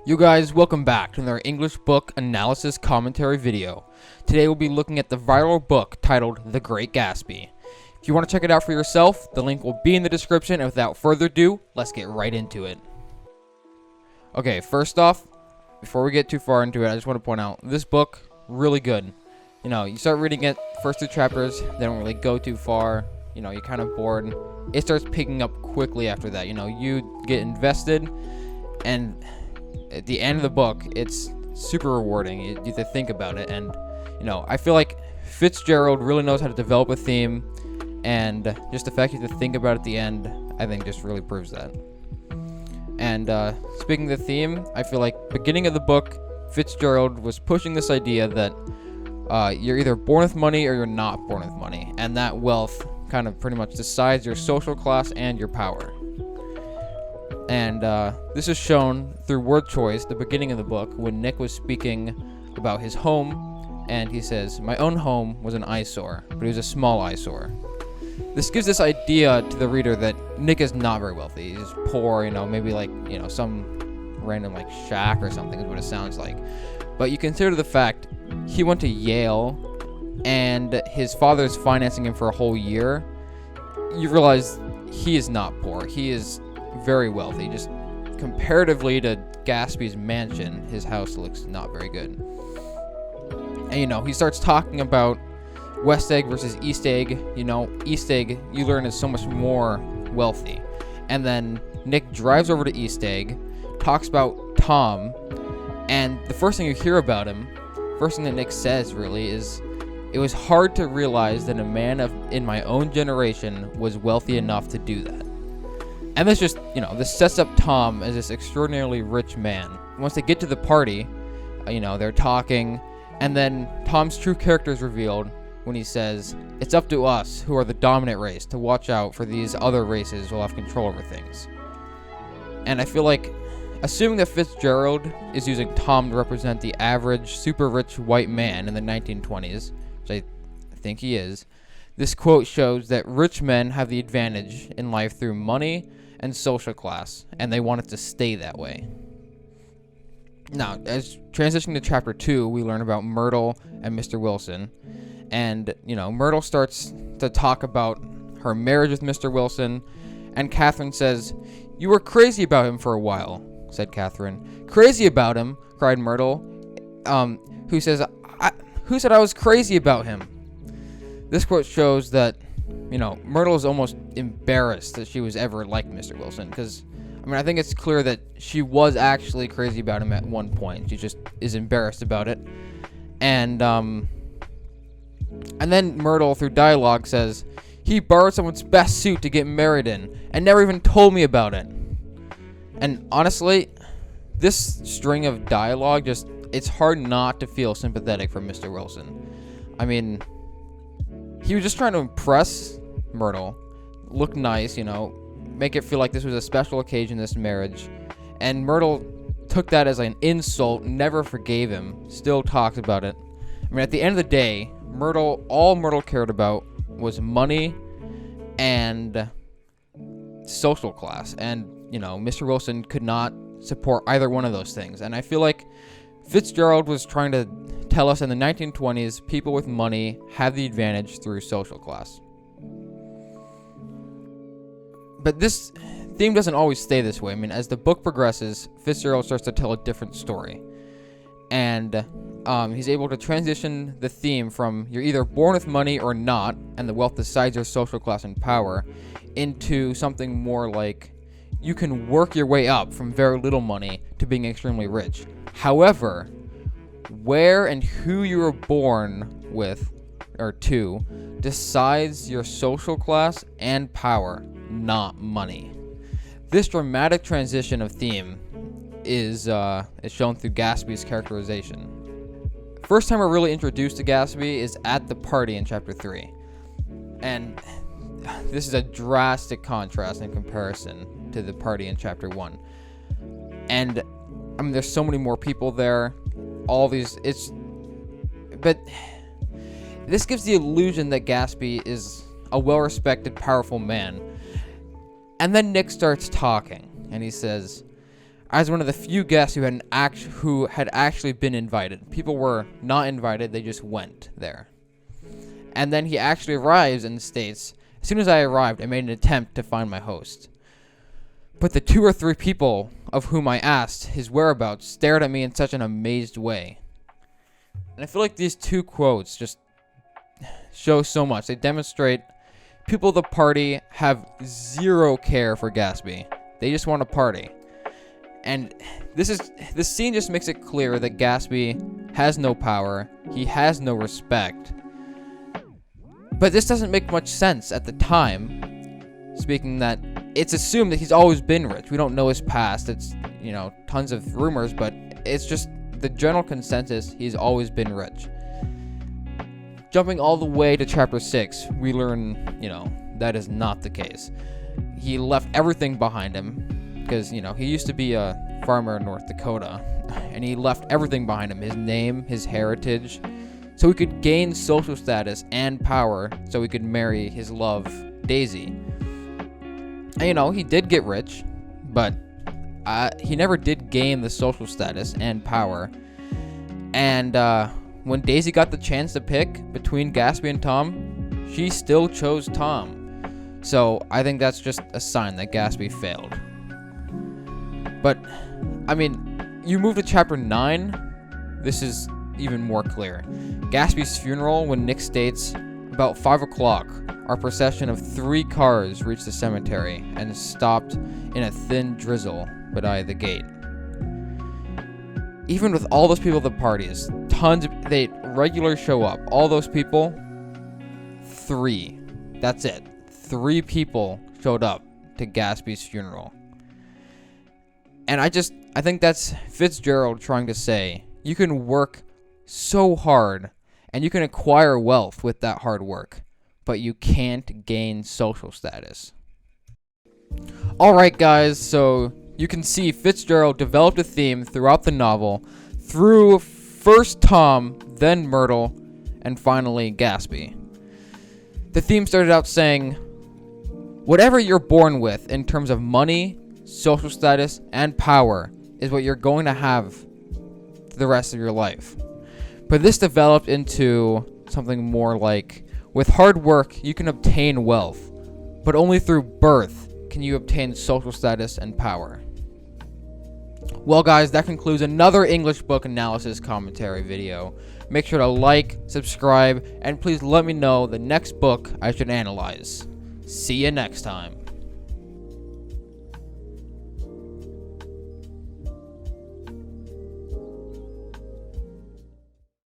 You guys, welcome back to another English book analysis commentary video. Today we'll be looking at the viral book titled The Great Gatsby. If you want to check it out for yourself, the link will be in the description, and without further ado, let's get right into it. Okay, first off, before we get too far into it, I just want to point out, this book, really good. You know, you start reading it, first 2 chapters, they don't really go too far, you know, you're kind of bored. It starts picking up quickly after that, you know, you get invested, and at the end of the book, it's super rewarding. You have to think about it, and you know, I feel like Fitzgerald really knows how to develop a theme, and just the fact you have to think about it at the end, I think just really proves that. And speaking of the theme, I feel like beginning of the book, Fitzgerald was pushing this idea that you're either born with money or you're not born with money, and that wealth kind of pretty much decides your social class and your power. And this is shown through word choice, the beginning of the book, when Nick was speaking about his home, and he says, "My own home was an eyesore, but it was a small eyesore." This gives this idea to the reader that Nick is not very wealthy. He's poor, you know, maybe like, you know, some random like shack or something is what it sounds like. But you consider the fact he went to Yale, and his father's financing him for a whole year. You realize he is not poor. He is very wealthy. Just comparatively to Gatsby's mansion, his house looks not very good. And you know, he starts talking about West Egg versus East Egg. You know, East Egg, you learn, is so much more wealthy. And then Nick drives over to East Egg, talks about Tom, and the first thing you hear about him, first thing that Nick says really is, "It was hard to realize that a man in my own generation was wealthy enough to do that." And this just, you know, this sets up Tom as this extraordinarily rich man. Once they get to the party, you know, they're talking, and then Tom's true character is revealed when he says, "It's up to us, who are the dominant race, to watch out for these other races who will have control over things." And I feel like, assuming that Fitzgerald is using Tom to represent the average, super rich white man in the 1920s, which I think he is, this quote shows that rich men have the advantage in life through money and social class, and they want it to stay that way. Now, as transitioning to chapter 2, we learn about Myrtle and Mr. Wilson, and you know, Myrtle starts to talk about her marriage with Mr. Wilson, and Catherine says, "You were crazy about him for a while," said Catherine. "Crazy about him?" cried Myrtle, who says, "Who said I was crazy about him?" This quote shows that, you know, Myrtle is almost embarrassed that she was ever like Mr. Wilson, because, I mean, I think it's clear that she was actually crazy about him at one point. She just is embarrassed about it. And then Myrtle, through dialogue, says, "He borrowed someone's best suit to get married in, and never even told me about it." And honestly, this string of dialogue just, it's hard not to feel sympathetic for Mr. Wilson. I mean, he was just trying to impress Myrtle, look nice, you know, make it feel like this was a special occasion, this marriage. And Myrtle took that as an insult, never forgave him, still talks about it. I mean, at the end of the day, all Myrtle cared about was money and social class. And, you know, Mr. Wilson could not support either one of those things. And I feel like Fitzgerald was trying to tell us in the 1920s, people with money have the advantage through social class. But this theme doesn't always stay this way. I mean, as the book progresses, Fitzgerald starts to tell a different story. And he's able to transition the theme from you're either born with money or not, and the wealth decides your social class and power, into something more like you can work your way up from very little money to being extremely rich. However, where and who you were born with or to decides your social class and power, not money. This dramatic transition of theme is shown through Gatsby's characterization. First time we're really introduced to Gatsby is at the party in chapter 3. And this is a drastic contrast in comparison to the party in chapter 1. And I mean, there's so many more people there. But this gives the illusion that Gatsby is a well-respected, powerful man. And then Nick starts talking, and he says, I was one of the few guests who had actually been invited. People were not invited, they just went there. And then he actually arrives and states, as soon as I arrived, I made an attempt to find my host. But the 2 or 3 people of whom I asked his whereabouts stared at me in such an amazed way. And I feel like these 2 quotes just show so much. They demonstrate people at the party have zero care for Gatsby. They just want to party. And this scene just makes it clear that Gatsby has no power. He has no respect. But this doesn't make much sense at the time. Speaking that it's assumed that he's always been rich. We don't know his past. It's, tons of rumors, but it's just the general consensus he's always been rich. Jumping all the way to chapter 6, we learn, that is not the case. He left everything behind him because, he used to be a farmer in North Dakota, and he left everything behind him, his name, his heritage, so he could gain social status and power so he could marry his love, Daisy. And, he did get rich, but he never did gain the social status and power. And when Daisy got the chance to pick between Gatsby and Tom, she still chose Tom. So I think that's just a sign that Gatsby failed. But, you move to chapter 9, this is even more clear. Gatsby's funeral, when Nick states, about 5 o'clock, our procession of 3 cars reached the cemetery and stopped in a thin drizzle beside the gate. Even with all those people at the parties, they regularly show up. All those people, 3. That's it. 3 people showed up to Gatsby's funeral. And I think that's Fitzgerald trying to say, you can work so hard and you can acquire wealth with that hard work, but you can't gain social status. Alright guys, so you can see Fitzgerald developed a theme throughout the novel through first Tom, then Myrtle, and finally Gatsby. The theme started out saying, whatever you're born with in terms of money, social status, and power is what you're going to have the rest of your life. But this developed into something more like, with hard work, you can obtain wealth, but only through birth can you obtain social status and power. Well guys, that concludes another English book analysis commentary video. Make sure to like, subscribe, and please let me know the next book I should analyze. See you next time.